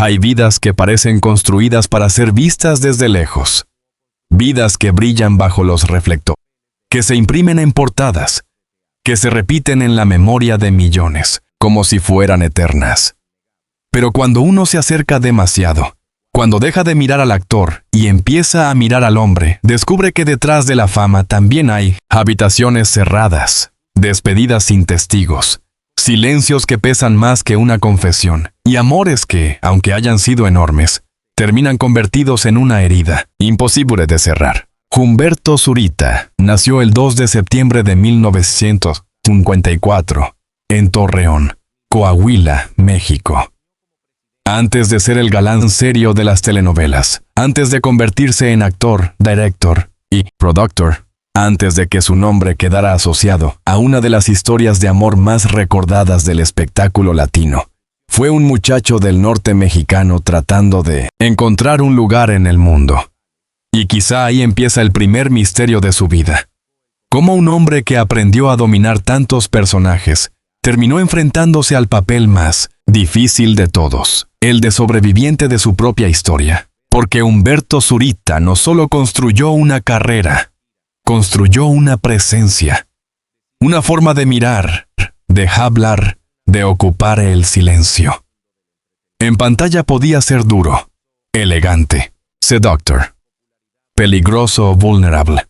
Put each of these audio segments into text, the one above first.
Hay vidas que parecen construidas para ser vistas desde lejos. Vidas que brillan bajo los reflectores, que se imprimen en portadas, que se repiten en la memoria de millones, como si fueran eternas. Pero cuando uno se acerca demasiado, cuando deja de mirar al actor y empieza a mirar al hombre, descubre que detrás de la fama también hay habitaciones cerradas, despedidas sin testigos, silencios que pesan más que una confesión, y amores que, aunque hayan sido enormes, terminan convertidos en una herida, imposible de cerrar. Humberto Zurita nació el 2 de septiembre de 1954, en Torreón, Coahuila, México. Antes de ser el galán serio de las telenovelas, antes de convertirse en actor, director y productor, antes de que su nombre quedara asociado a una de las historias de amor más recordadas del espectáculo latino, fue un muchacho del norte mexicano tratando de encontrar un lugar en el mundo. Y quizá ahí empieza el primer misterio de su vida. Cómo un hombre que aprendió a dominar tantos personajes terminó enfrentándose al papel más difícil de todos, el de sobreviviente de su propia historia. Porque Humberto Zurita no solo construyó una carrera, construyó una presencia, una forma de mirar, de hablar, de ocupar el silencio. En pantalla podía ser duro, elegante, seductor, peligroso o vulnerable.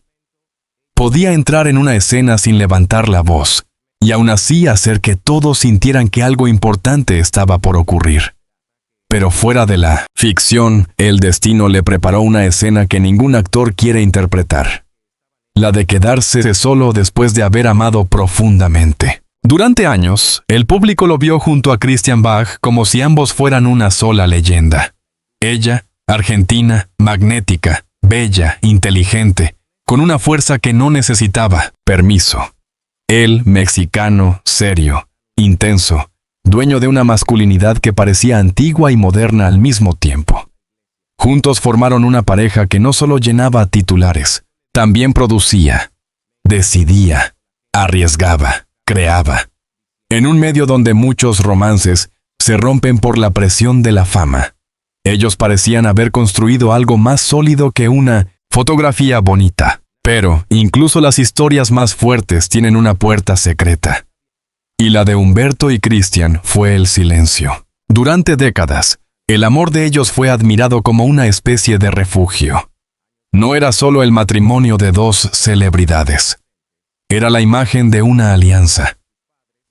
Podía entrar en una escena sin levantar la voz, y aún así hacer que todos sintieran que algo importante estaba por ocurrir. Pero fuera de la ficción, el destino le preparó una escena que ningún actor quiere interpretar. La de quedarse solo después de haber amado profundamente. Durante años, el público lo vio junto a Christian Bach como si ambos fueran una sola leyenda. Ella, argentina, magnética, bella, inteligente, con una fuerza que no necesitaba permiso. Él, mexicano, serio, intenso, dueño de una masculinidad que parecía antigua y moderna al mismo tiempo. Juntos formaron una pareja que no solo llenaba titulares, también producía, decidía, arriesgaba, creaba. En un medio donde muchos romances se rompen por la presión de la fama, ellos parecían haber construido algo más sólido que una fotografía bonita. Pero incluso las historias más fuertes tienen una puerta secreta. Y la de Humberto y Christian fue el silencio. Durante décadas, el amor de ellos fue admirado como una especie de refugio. No era solo el matrimonio de dos celebridades. Era la imagen de una alianza.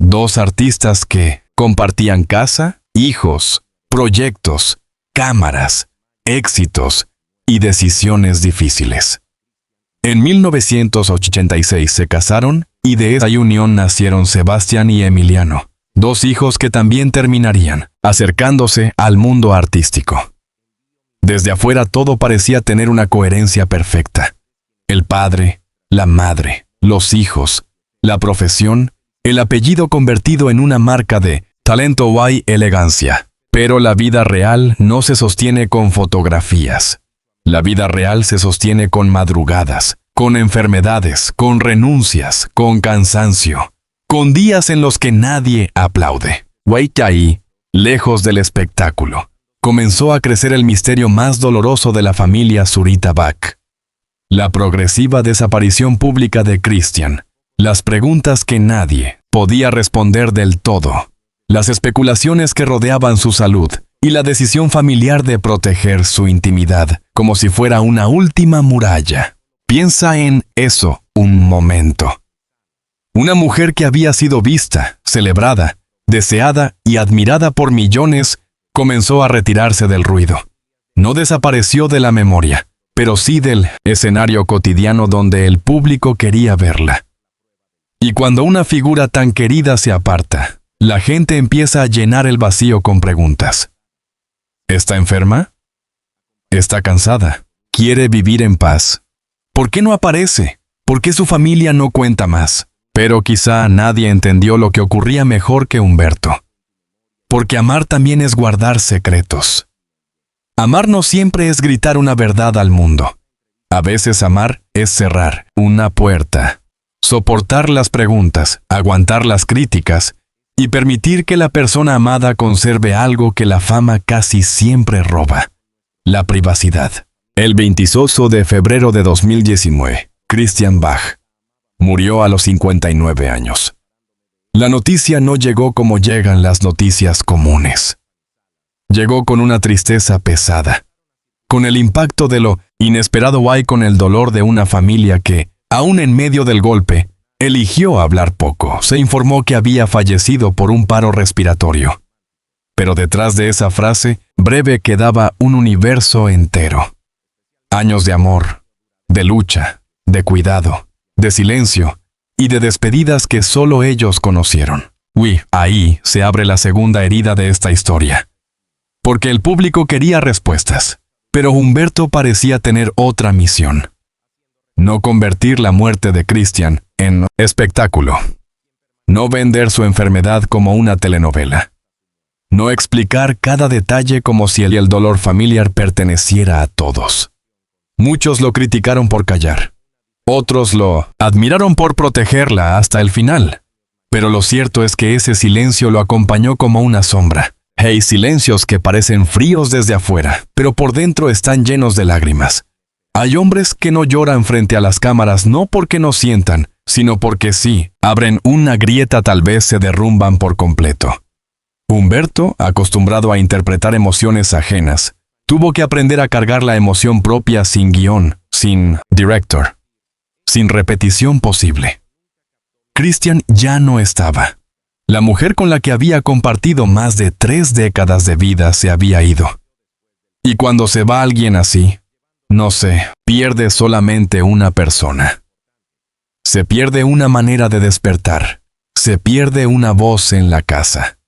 Dos artistas que compartían casa, hijos, proyectos, cámaras, éxitos y decisiones difíciles. En 1986 se casaron y de esa unión nacieron Sebastián y Emiliano, dos hijos que también terminarían acercándose al mundo artístico. Desde afuera todo parecía tener una coherencia perfecta. El padre, la madre, los hijos, la profesión, el apellido convertido en una marca de talento y elegancia. Pero la vida real no se sostiene con fotografías. La vida real se sostiene con madrugadas, con enfermedades, con renuncias, con cansancio, con días en los que nadie aplaude. Ahí, lejos del espectáculo, comenzó a crecer el misterio más doloroso de la familia Zurita Bach. La progresiva desaparición pública de Christian, las preguntas que nadie podía responder del todo, las especulaciones que rodeaban su salud, y la decisión familiar de proteger su intimidad, como si fuera una última muralla. Piensa en eso un momento. Una mujer que había sido vista, celebrada, deseada y admirada por millones, comenzó a retirarse del ruido. No desapareció de la memoria, pero sí del escenario cotidiano donde el público quería verla. Y cuando una figura tan querida se aparta, la gente empieza a llenar el vacío con preguntas. ¿Está enferma? ¿Está cansada? ¿Quiere vivir en paz? ¿Por qué no aparece? ¿Por qué su familia no cuenta más? Pero quizá nadie entendió lo que ocurría mejor que Humberto. Porque amar también es guardar secretos. Amar no siempre es gritar una verdad al mundo. A veces amar es cerrar una puerta, soportar las preguntas, aguantar las críticas y permitir que la persona amada conserve algo que la fama casi siempre roba: la privacidad. El 28 de febrero de 2019, Christian Bach murió a los 59 años. La noticia no llegó como llegan las noticias comunes. Llegó con una tristeza pesada, con el impacto de lo inesperado y con el dolor de una familia que, aún en medio del golpe, eligió hablar poco. Se informó que había fallecido por un paro respiratorio. Pero detrás de esa frase breve quedaba un universo entero. Años de amor, de lucha, de cuidado, de silencio y de despedidas que solo ellos conocieron. Ahí se abre la segunda herida de esta historia. Porque el público quería respuestas, pero Humberto parecía tener otra misión: no convertir la muerte de Christian en espectáculo. No vender su enfermedad como una telenovela. No explicar cada detalle como si el dolor familiar perteneciera a todos. Muchos lo criticaron por callar. Otros lo admiraron por protegerla hasta el final. Pero lo cierto es que ese silencio lo acompañó como una sombra. Hay silencios que parecen fríos desde afuera, pero por dentro están llenos de lágrimas. Hay hombres que no lloran frente a las cámaras no porque no sientan, sino porque sí, abren una grieta, tal vez se derrumban por completo. Humberto, acostumbrado a interpretar emociones ajenas, tuvo que aprender a cargar la emoción propia sin guión, sin director, sin repetición posible. Christian ya no estaba. La mujer con la que había compartido más de 3 décadas de vida se había ido. Y cuando se va alguien así, no se pierde solamente una persona. Se pierde una manera de despertar. Se pierde una voz en la casa.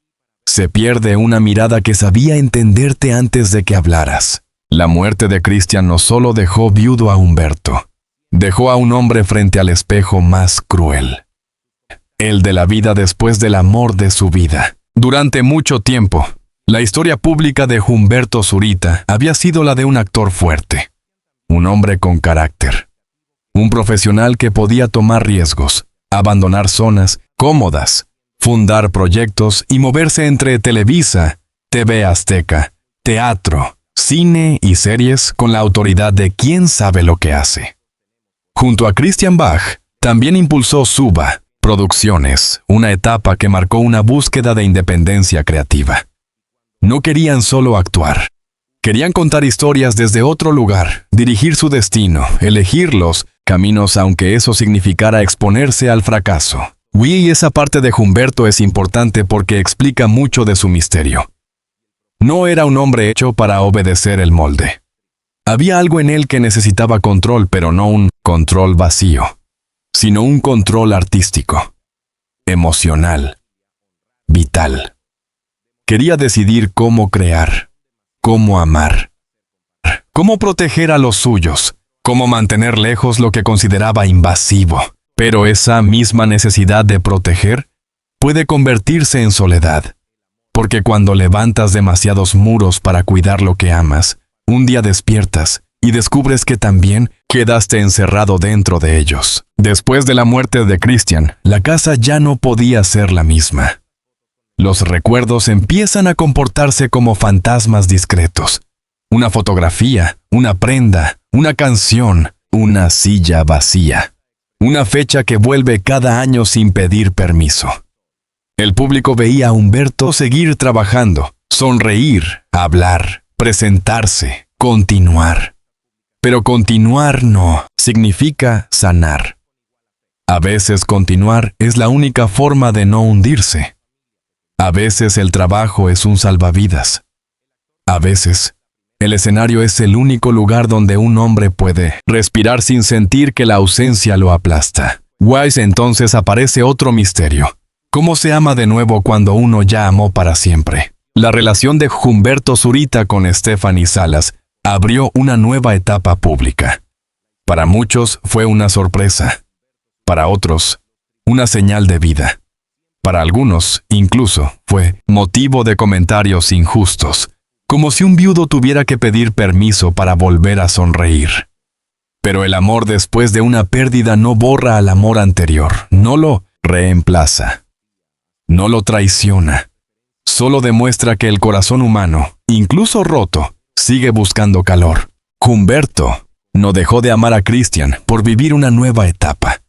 Se pierde una mirada que sabía entenderte antes de que hablaras. La muerte de Christian no solo dejó viudo a Humberto, dejó a un hombre frente al espejo más cruel. El de la vida después del amor de su vida. Durante mucho tiempo, la historia pública de Humberto Zurita había sido la de un actor fuerte, un hombre con carácter, un profesional que podía tomar riesgos, abandonar zonas cómodas, fundar proyectos y moverse entre Televisa, TV Azteca, teatro, cine y series con la autoridad de quien sabe lo que hace. Junto a Christian Bach, también impulsó Suba Producciones, una etapa que marcó una búsqueda de independencia creativa. No querían solo actuar. Querían contar historias desde otro lugar, dirigir su destino, elegir los caminos aunque eso significara exponerse al fracaso. Y esa parte de Humberto es importante porque explica mucho de su misterio. No era un hombre hecho para obedecer el molde. Había algo en él que necesitaba control, pero no un control vacío, sino un control artístico, emocional, vital. Quería decidir cómo crear, cómo amar, cómo proteger a los suyos, cómo mantener lejos lo que consideraba invasivo. Pero esa misma necesidad de proteger puede convertirse en soledad, porque cuando levantas demasiados muros para cuidar lo que amas, un día despiertas y descubres que también quedaste encerrado dentro de ellos. Después de la muerte de Christian, la casa ya no podía ser la misma. Los recuerdos empiezan a comportarse como fantasmas discretos. Una fotografía, una prenda, una canción, una silla vacía. Una fecha que vuelve cada año sin pedir permiso. El público veía a Humberto seguir trabajando, sonreír, hablar, presentarse, continuar. Pero continuar no significa sanar. A veces continuar es la única forma de no hundirse. A veces el trabajo es un salvavidas. A veces el escenario es el único lugar donde un hombre puede respirar sin sentir que la ausencia lo aplasta. Entonces aparece otro misterio. ¿Cómo se ama de nuevo cuando uno ya amó para siempre? La relación de Humberto Zurita con Stephanie Salas abrió una nueva etapa pública. Para muchos fue una sorpresa. Para otros, una señal de vida. Para algunos, incluso, fue motivo de comentarios injustos. Como si un viudo tuviera que pedir permiso para volver a sonreír. Pero el amor después de una pérdida no borra al amor anterior, no lo reemplaza. No lo traiciona. Solo demuestra que el corazón humano, incluso roto, sigue buscando calor. Humberto no dejó de amar a Christian por vivir una nueva etapa.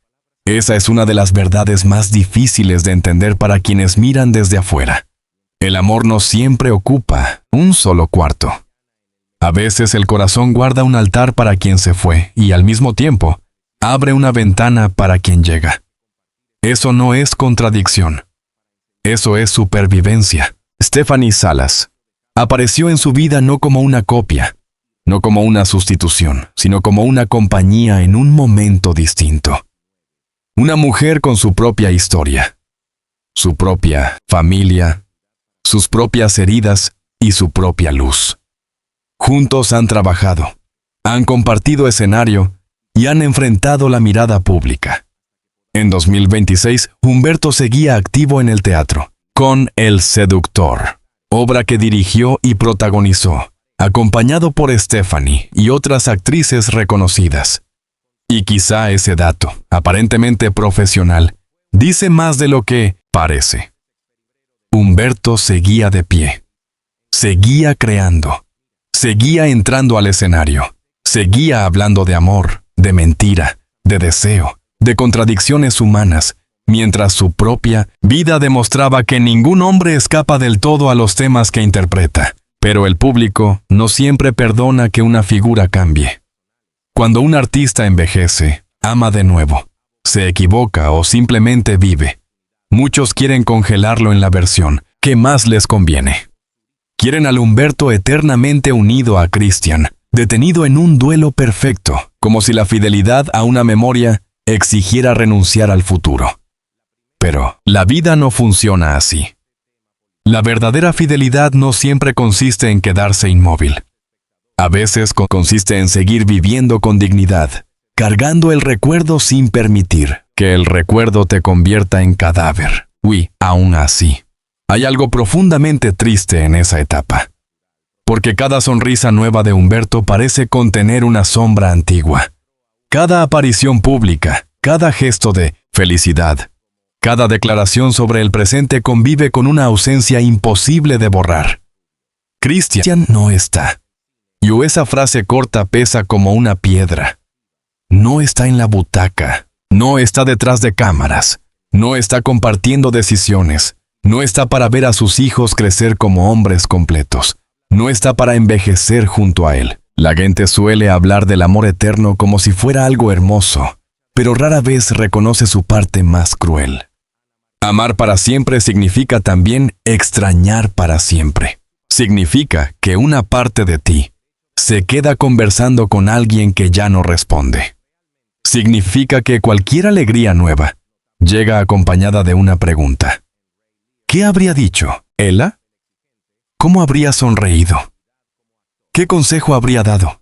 Esa es una de las verdades más difíciles de entender para quienes miran desde afuera. El amor no siempre ocupa un solo cuarto. A veces el corazón guarda un altar para quien se fue y al mismo tiempo abre una ventana para quien llega. Eso no es contradicción. Eso es supervivencia. Stephanie Salas apareció en su vida no como una copia, no como una sustitución, sino como una compañía en un momento distinto. Una mujer con su propia historia, su propia familia, sus propias heridas y su propia luz. Juntos han trabajado, han compartido escenario y han enfrentado la mirada pública. En 2026, Humberto seguía activo en el teatro, con El Seductor, obra que dirigió y protagonizó, acompañado por Stephanie y otras actrices reconocidas. Y quizá ese dato, aparentemente profesional, dice más de lo que parece. Humberto seguía de pie, seguía creando, seguía entrando al escenario, seguía hablando de amor, de mentira, de deseo, de contradicciones humanas, mientras su propia vida demostraba que ningún hombre escapa del todo a los temas que interpreta. Pero el público no siempre perdona que una figura cambie. Cuando un artista envejece, ama de nuevo, se equivoca o simplemente vive, muchos quieren congelarlo en la versión que más les conviene. Quieren al Humberto eternamente unido a Christian, detenido en un duelo perfecto, como si la fidelidad a una memoria exigiera renunciar al futuro. Pero la vida no funciona así. La verdadera fidelidad no siempre consiste en quedarse inmóvil. A veces consiste en seguir viviendo con dignidad, cargando el recuerdo sin permitir que el recuerdo te convierta en cadáver. Y, aún así, hay algo profundamente triste en esa etapa. Porque cada sonrisa nueva de Humberto parece contener una sombra antigua. Cada aparición pública, cada gesto de felicidad, cada declaración sobre el presente convive con una ausencia imposible de borrar. Christian no está. Y esa frase corta pesa como una piedra. No está en la butaca, no está detrás de cámaras, no está compartiendo decisiones, no está para ver a sus hijos crecer como hombres completos, no está para envejecer junto a él. La gente suele hablar del amor eterno como si fuera algo hermoso, pero rara vez reconoce su parte más cruel. Amar para siempre significa también extrañar para siempre. Significa que una parte de ti se queda conversando con alguien que ya no responde. Significa que cualquier alegría nueva llega acompañada de una pregunta. ¿Qué habría dicho, Ella? ¿Cómo habría sonreído? ¿Qué consejo habría dado?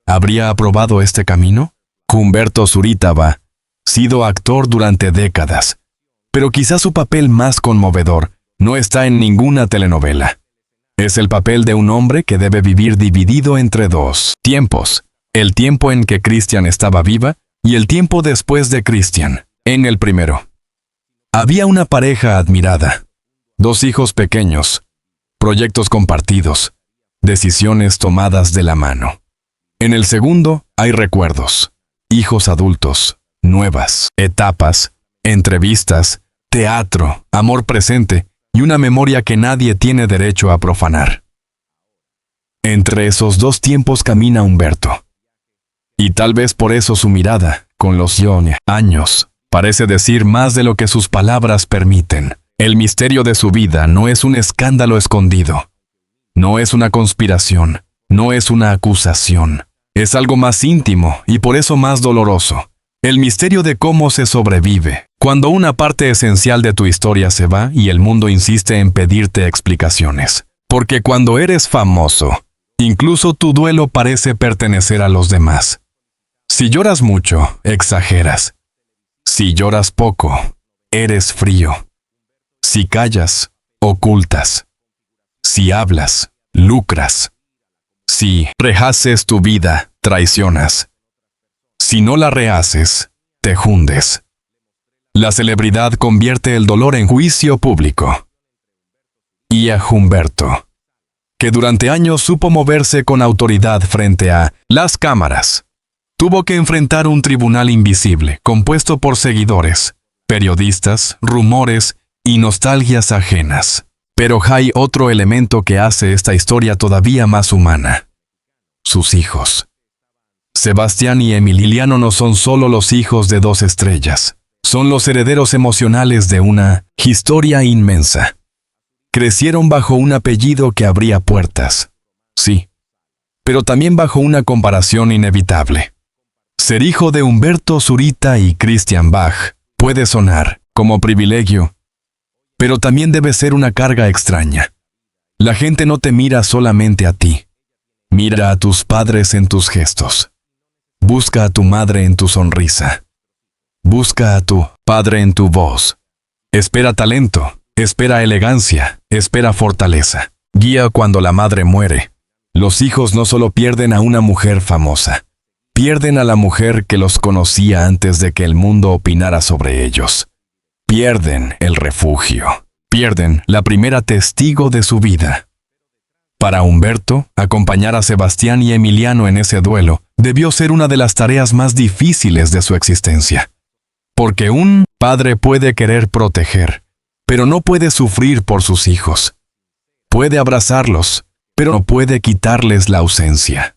¿Habría aprobado este camino? Humberto Zurita sido actor durante décadas, pero quizás su papel más conmovedor no está en ninguna telenovela. Es el papel de un hombre que debe vivir dividido entre dos tiempos. El tiempo en que Christian estaba viva y el tiempo después de Christian. En el primero, había una pareja admirada, 2 hijos pequeños, proyectos compartidos, decisiones tomadas de la mano. En el segundo, hay recuerdos, hijos adultos, nuevas etapas, entrevistas, teatro, amor presente y una memoria que nadie tiene derecho a profanar. Entre esos 2 tiempos camina Humberto. Y tal vez por eso su mirada, con los años, parece decir más de lo que sus palabras permiten. El misterio de su vida no es un escándalo escondido. No es una conspiración, no es una acusación. Es algo más íntimo y por eso más doloroso. El misterio de cómo se sobrevive cuando una parte esencial de tu historia se va y el mundo insiste en pedirte explicaciones. Porque cuando eres famoso, incluso tu duelo parece pertenecer a los demás. Si lloras mucho, exageras. Si lloras poco, eres frío. Si callas, ocultas. Si hablas, lucras. Si rehaces tu vida, traicionas. Si no la rehaces, te hundes. La celebridad convierte el dolor en juicio público. Y a Humberto, que durante años supo moverse con autoridad frente a las cámaras, tuvo que enfrentar un tribunal invisible compuesto por seguidores, periodistas, rumores y nostalgias ajenas. Pero hay otro elemento que hace esta historia todavía más humana: sus hijos. Sebastián y Emiliano no son solo los hijos de dos estrellas, son los herederos emocionales de una historia inmensa. Crecieron bajo un apellido que abría puertas, sí, pero también bajo una comparación inevitable. Ser hijo de Humberto Zurita y Christian Bach puede sonar como privilegio, pero también debe ser una carga extraña. La gente no te mira solamente a ti. Mira a tus padres en tus gestos. Busca a tu madre en tu sonrisa. Busca a tu padre en tu voz. Espera talento, espera elegancia, espera fortaleza. Guía cuando la madre muere. Los hijos no solo pierden a una mujer famosa, pierden a la mujer que los conocía antes de que el mundo opinara sobre ellos. Pierden el refugio. Pierden la primera testigo de su vida. Para Humberto, acompañar a Sebastián y Emiliano en ese duelo debió ser una de las tareas más difíciles de su existencia. Porque un padre puede querer proteger, pero no puede sufrir por sus hijos. Puede abrazarlos, pero no puede quitarles la ausencia.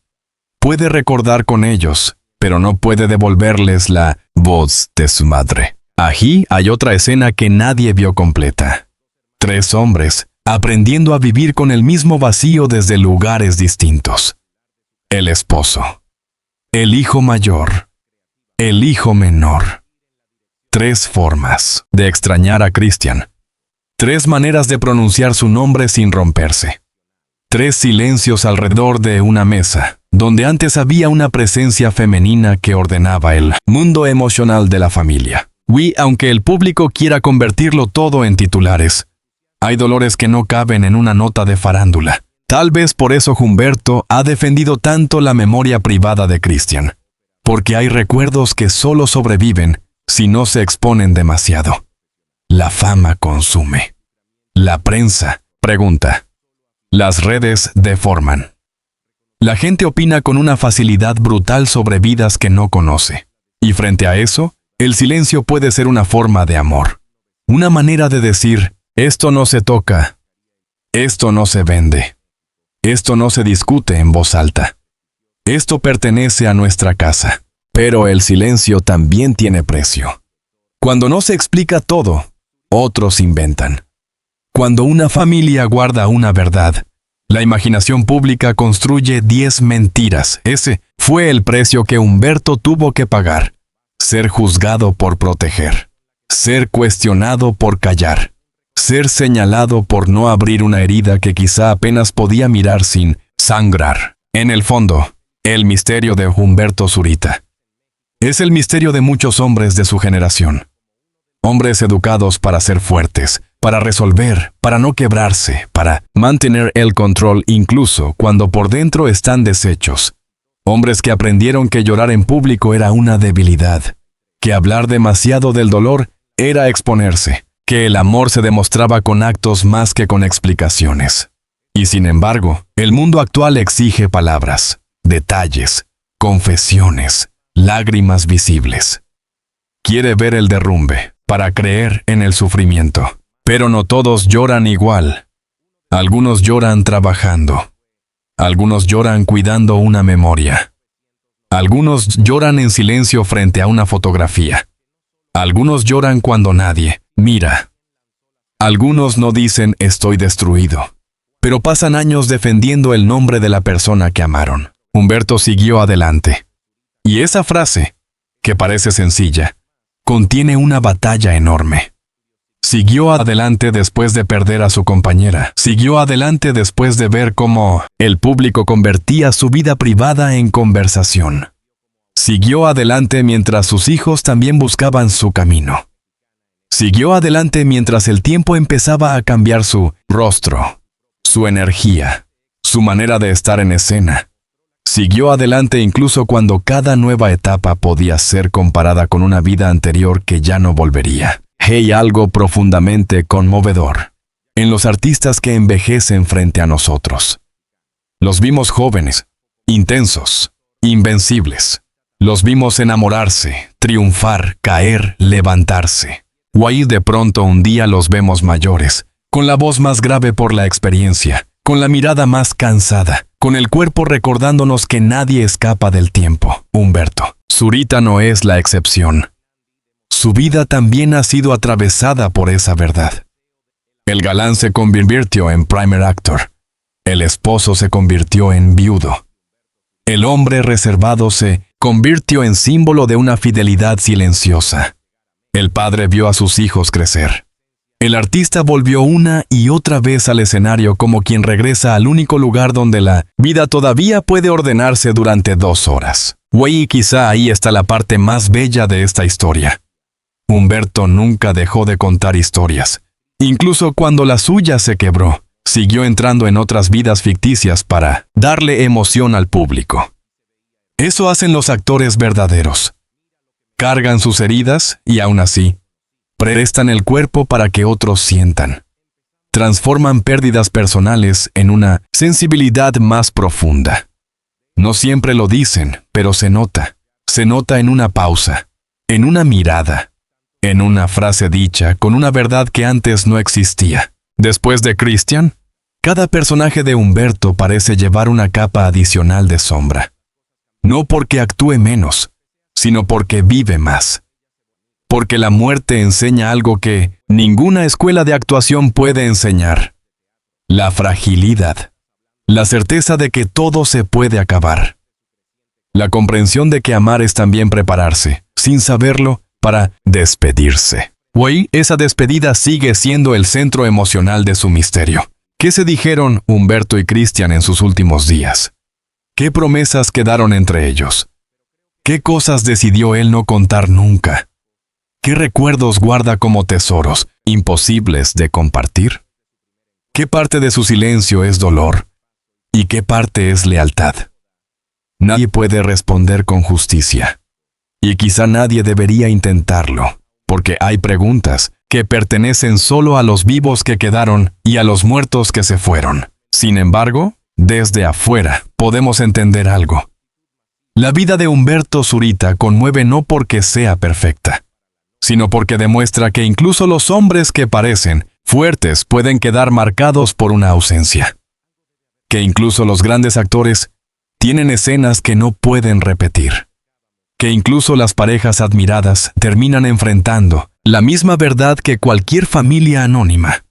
Puede recordar con ellos, pero no puede devolverles la voz de su madre. Aquí hay otra escena que nadie vio completa. 3 hombres, aprendiendo a vivir con el mismo vacío desde lugares distintos. El esposo, el hijo mayor, el hijo menor. 3 formas de extrañar a Christian. 3 maneras de pronunciar su nombre sin romperse. 3 silencios alrededor de una mesa, donde antes había una presencia femenina que ordenaba el mundo emocional de la familia. Aunque el público quiera convertirlo todo en titulares, hay dolores que no caben en una nota de farándula. Tal vez por eso Humberto ha defendido tanto la memoria privada de Christian. Porque hay recuerdos que solo sobreviven si no se exponen demasiado. La fama consume. La prensa pregunta. Las redes deforman. La gente opina con una facilidad brutal sobre vidas que no conoce. Y frente a eso, el silencio puede ser una forma de amor. Una manera de decir: esto no se toca. Esto no se vende. Esto no se discute en voz alta. Esto pertenece a nuestra casa. Pero el silencio también tiene precio. Cuando no se explica todo, otros inventan. Cuando una familia guarda una verdad, la imaginación pública construye 10 mentiras. Ese fue el precio que Humberto tuvo que pagar. Ser juzgado por proteger. Ser cuestionado por callar. Ser señalado por no abrir una herida que quizá apenas podía mirar sin sangrar. En el fondo, el misterio de Humberto Zurita es el misterio de muchos hombres de su generación. Hombres educados para ser fuertes, para resolver, para no quebrarse, para mantener el control incluso cuando por dentro están deshechos. Hombres que aprendieron que llorar en público era una debilidad, que hablar demasiado del dolor era exponerse, que el amor se demostraba con actos más que con explicaciones. Y sin embargo, el mundo actual exige palabras, detalles, confesiones, lágrimas visibles. Quiere ver el derrumbe para creer en el sufrimiento. Pero no todos lloran igual. Algunos lloran trabajando. Algunos lloran cuidando una memoria. Algunos lloran en silencio frente a una fotografía. Algunos lloran cuando nadie mira. Algunos no dicen estoy destruido, pero pasan años defendiendo el nombre de la persona que amaron. Humberto siguió adelante. Y esa frase, que parece sencilla, contiene una batalla enorme. Siguió adelante después de perder a su compañera. Siguió adelante después de ver cómo el público convertía su vida privada en conversación. Siguió adelante mientras sus hijos también buscaban su camino. Siguió adelante mientras el tiempo empezaba a cambiar su rostro, su energía, su manera de estar en escena. Siguió adelante incluso cuando cada nueva etapa podía ser comparada con una vida anterior que ya no volvería. Hay algo profundamente conmovedor en los artistas que envejecen frente a nosotros. Los vimos jóvenes, intensos, invencibles. Los vimos enamorarse, triunfar, caer, levantarse. O ahí de pronto un día los vemos mayores, con la voz más grave por la experiencia, con la mirada más cansada, con el cuerpo recordándonos que nadie escapa del tiempo. Humberto Zurita no es la excepción. Su vida también ha sido atravesada por esa verdad. El galán se convirtió en primer actor. El esposo se convirtió en viudo. El hombre reservado se convirtió en símbolo de una fidelidad silenciosa. El padre vio a sus hijos crecer. El artista volvió una y otra vez al escenario como quien regresa al único lugar donde la vida todavía puede ordenarse durante 2 horas. Y quizá ahí está la parte más bella de esta historia. Humberto nunca dejó de contar historias. Incluso cuando la suya se quebró, siguió entrando en otras vidas ficticias para darle emoción al público. Eso hacen los actores verdaderos. Cargan sus heridas y aún así, prestan el cuerpo para que otros sientan. Transforman pérdidas personales en una sensibilidad más profunda. No siempre lo dicen, pero se nota. Se nota en una pausa, en una mirada, en una frase dicha con una verdad que antes no existía. Después de Christian, cada personaje de Humberto parece llevar una capa adicional de sombra. No porque actúe menos, sino porque vive más. Porque la muerte enseña algo que ninguna escuela de actuación puede enseñar. La fragilidad. La certeza de que todo se puede acabar. La comprensión de que amar es también prepararse, sin saberlo, para despedirse. Esa despedida sigue siendo el centro emocional de su misterio. ¿Qué se dijeron Humberto y Christian en sus últimos días? ¿Qué promesas quedaron entre ellos? ¿Qué cosas decidió él no contar nunca? ¿Qué recuerdos guarda como tesoros, imposibles de compartir? ¿Qué parte de su silencio es dolor? ¿Y qué parte es lealtad? Nadie puede responder con justicia. Y quizá nadie debería intentarlo, porque hay preguntas que pertenecen solo a los vivos que quedaron y a los muertos que se fueron. Sin embargo, desde afuera podemos entender algo. La vida de Humberto Zurita conmueve no porque sea perfecta, sino porque demuestra que incluso los hombres que parecen fuertes pueden quedar marcados por una ausencia. Que incluso los grandes actores tienen escenas que no pueden repetir. Que incluso las parejas admiradas terminan enfrentando la misma verdad que cualquier familia anónima.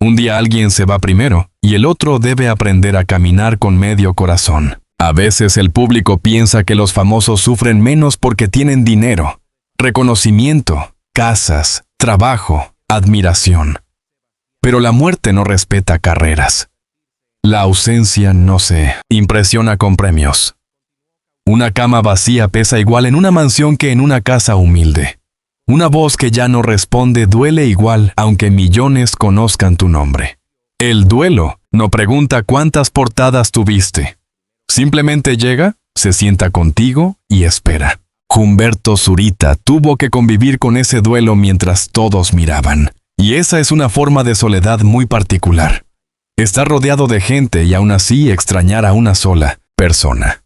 Un día alguien se va primero y el otro debe aprender a caminar con medio corazón. A veces el público piensa que los famosos sufren menos porque tienen dinero, reconocimiento, casas, trabajo, admiración. Pero la muerte no respeta carreras. La ausencia no se impresiona con premios. Una cama vacía pesa igual en una mansión que en una casa humilde. Una voz que ya no responde duele igual aunque millones conozcan tu nombre. El duelo no pregunta cuántas portadas tuviste. Simplemente llega, se sienta contigo y espera. Humberto Zurita tuvo que convivir con ese duelo mientras todos miraban. Y esa es una forma de soledad muy particular. Estar rodeado de gente y aún así extrañar a una sola persona.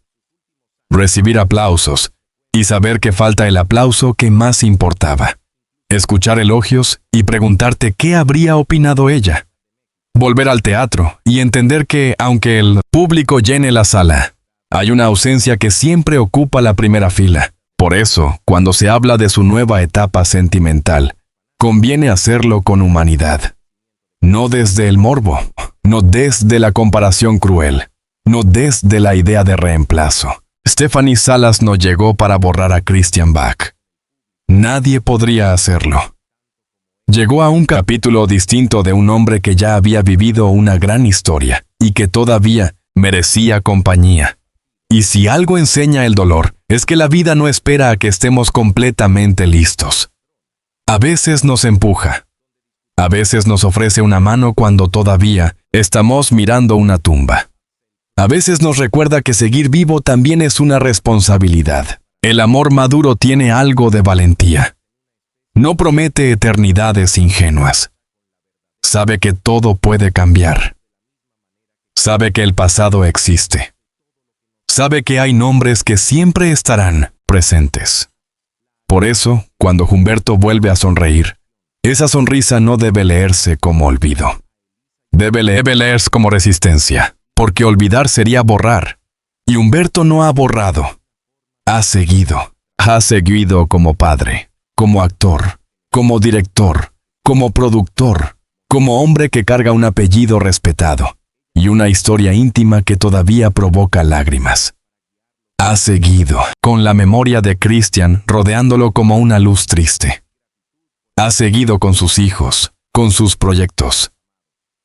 Recibir aplausos y saber que falta el aplauso que más importaba. Escuchar elogios y preguntarte qué habría opinado ella. Volver al teatro y entender que, aunque el público llene la sala, hay una ausencia que siempre ocupa la primera fila. Por eso, cuando se habla de su nueva etapa sentimental, conviene hacerlo con humanidad. No desde el morbo, no desde la comparación cruel, no desde la idea de reemplazo. Stephanie Salas no llegó para borrar a Christian Bach. Nadie podría hacerlo. Llegó a un capítulo distinto de un hombre que ya había vivido una gran historia y que todavía merecía compañía. Y si algo enseña el dolor, es que la vida no espera a que estemos completamente listos. A veces nos empuja. A veces nos ofrece una mano cuando todavía estamos mirando una tumba. A veces nos recuerda que seguir vivo también es una responsabilidad. El amor maduro tiene algo de valentía. No promete eternidades ingenuas. Sabe que todo puede cambiar. Sabe que el pasado existe. Sabe que hay nombres que siempre estarán presentes. Por eso, cuando Humberto vuelve a sonreír, esa sonrisa no debe leerse como olvido. Debe leerse como resistencia, porque olvidar sería borrar. Y Humberto no ha borrado. Ha seguido como padre, como actor, como director, como productor, como hombre que carga un apellido respetado y una historia íntima que todavía provoca lágrimas. Ha seguido con la memoria de Christian rodeándolo como una luz triste. Ha seguido con sus hijos, con sus proyectos,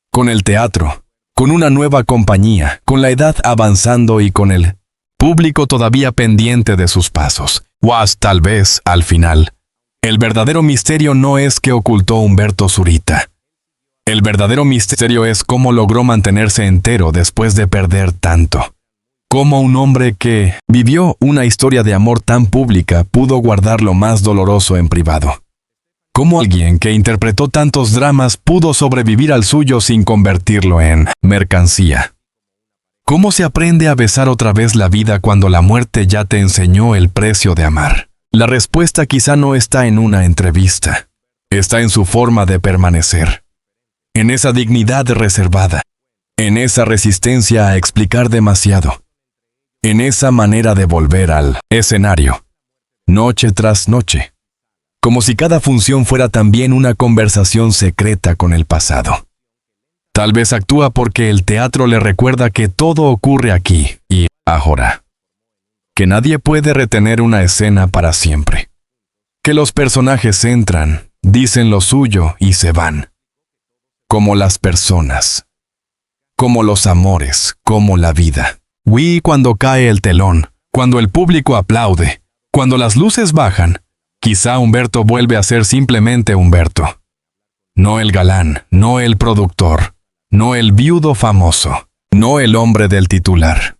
con el teatro, con una nueva compañía, con la edad avanzando y con el público todavía pendiente de sus pasos. Tal vez, al final, el verdadero misterio no es que ocultó Humberto Zurita. El verdadero misterio es cómo logró mantenerse entero después de perder tanto. Cómo un hombre que vivió una historia de amor tan pública pudo guardar lo más doloroso en privado. Cómo alguien que interpretó tantos dramas pudo sobrevivir al suyo sin convertirlo en mercancía. ¿Cómo se aprende a besar otra vez la vida cuando la muerte ya te enseñó el precio de amar? La respuesta quizá no está en una entrevista. Está en su forma de permanecer. En esa dignidad reservada. En esa resistencia a explicar demasiado. En esa manera de volver al escenario. Noche tras noche. Como si cada función fuera también una conversación secreta con el pasado. Tal vez actúa porque el teatro le recuerda que todo ocurre aquí y ahora. Que nadie puede retener una escena para siempre. Que los personajes entran, dicen lo suyo y se van. Como las personas. Como los amores, como la vida. Cuando cae el telón, cuando el público aplaude, cuando las luces bajan, quizá Humberto vuelve a ser simplemente Humberto. No el galán, no el productor, no el viudo famoso, no el hombre del titular.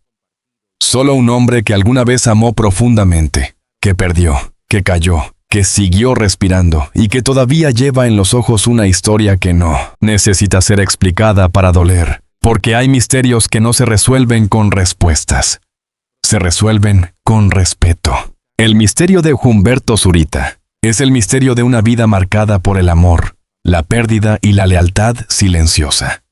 Solo un hombre que alguna vez amó profundamente, que perdió, que cayó, que siguió respirando y que todavía lleva en los ojos una historia que no necesita ser explicada para doler, porque hay misterios que no se resuelven con respuestas. Se resuelven con respeto. El misterio de Humberto Zurita es el misterio de una vida marcada por el amor, la pérdida y la lealtad silenciosa.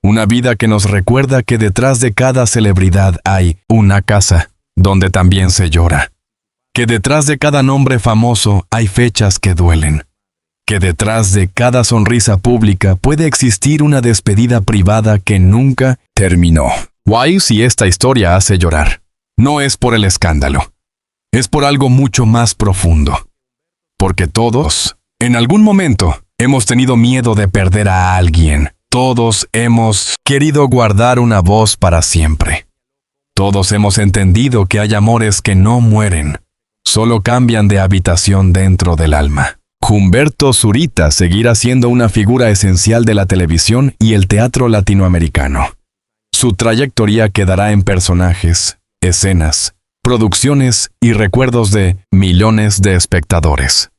Una vida que nos recuerda que detrás de cada celebridad hay una casa donde también se llora. Que detrás de cada nombre famoso hay fechas que duelen. Que detrás de cada sonrisa pública puede existir una despedida privada que nunca terminó. Si esta historia hace llorar, no es por el escándalo. Es por algo mucho más profundo. Porque todos, en algún momento, hemos tenido miedo de perder a alguien. Todos hemos querido guardar una voz para siempre. Todos hemos entendido que hay amores que no mueren, solo cambian de habitación dentro del alma. Humberto Zurita seguirá siendo una figura esencial de la televisión y el teatro latinoamericano. Su trayectoria quedará en personajes, escenas, producciones y recuerdos de millones de espectadores.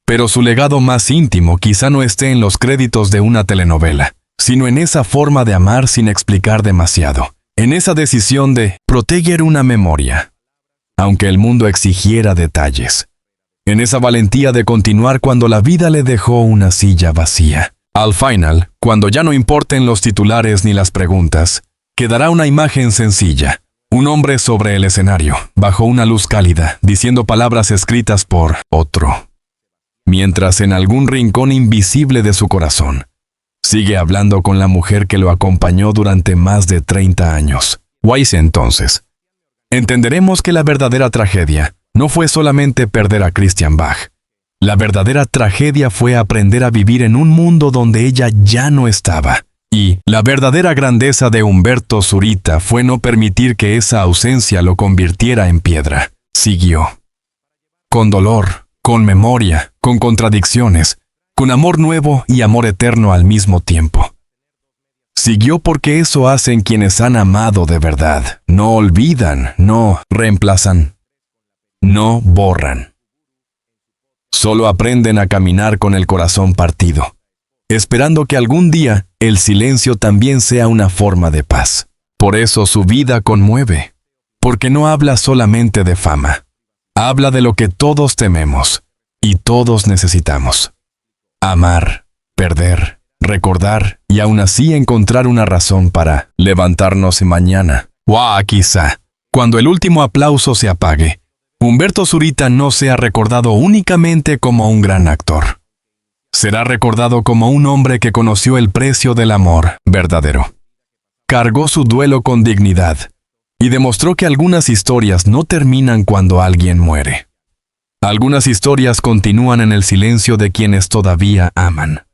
Pero su legado más íntimo quizá no esté en los créditos de una telenovela, sino en esa forma de amar sin explicar demasiado, en esa decisión de proteger una memoria, aunque el mundo exigiera detalles, en esa valentía de continuar cuando la vida le dejó una silla vacía. Al final, cuando ya no importen los titulares ni las preguntas, quedará una imagen sencilla, un hombre sobre el escenario, bajo una luz cálida, diciendo palabras escritas por otro. Mientras en algún rincón invisible de su corazón, sigue hablando con la mujer que lo acompañó durante más de 30 años. Entonces, entenderemos que la verdadera tragedia no fue solamente perder a Christian Bach. La verdadera tragedia fue aprender a vivir en un mundo donde ella ya no estaba. Y la verdadera grandeza de Humberto Zurita fue no permitir que esa ausencia lo convirtiera en piedra. Siguió. Con dolor, con memoria, con contradicciones, con amor nuevo y amor eterno al mismo tiempo. Siguió porque eso hacen quienes han amado de verdad. No olvidan, no reemplazan, no borran. Solo aprenden a caminar con el corazón partido, esperando que algún día el silencio también sea una forma de paz. Por eso su vida conmueve, porque no habla solamente de fama. Habla de lo que todos tememos y todos necesitamos. Amar, perder, recordar y aún así encontrar una razón para levantarnos mañana. O quizá, cuando el último aplauso se apague, Humberto Zurita no sea recordado únicamente como un gran actor. Será recordado como un hombre que conoció el precio del amor verdadero. Cargó su duelo con dignidad y demostró que algunas historias no terminan cuando alguien muere. Algunas historias continúan en el silencio de quienes todavía aman.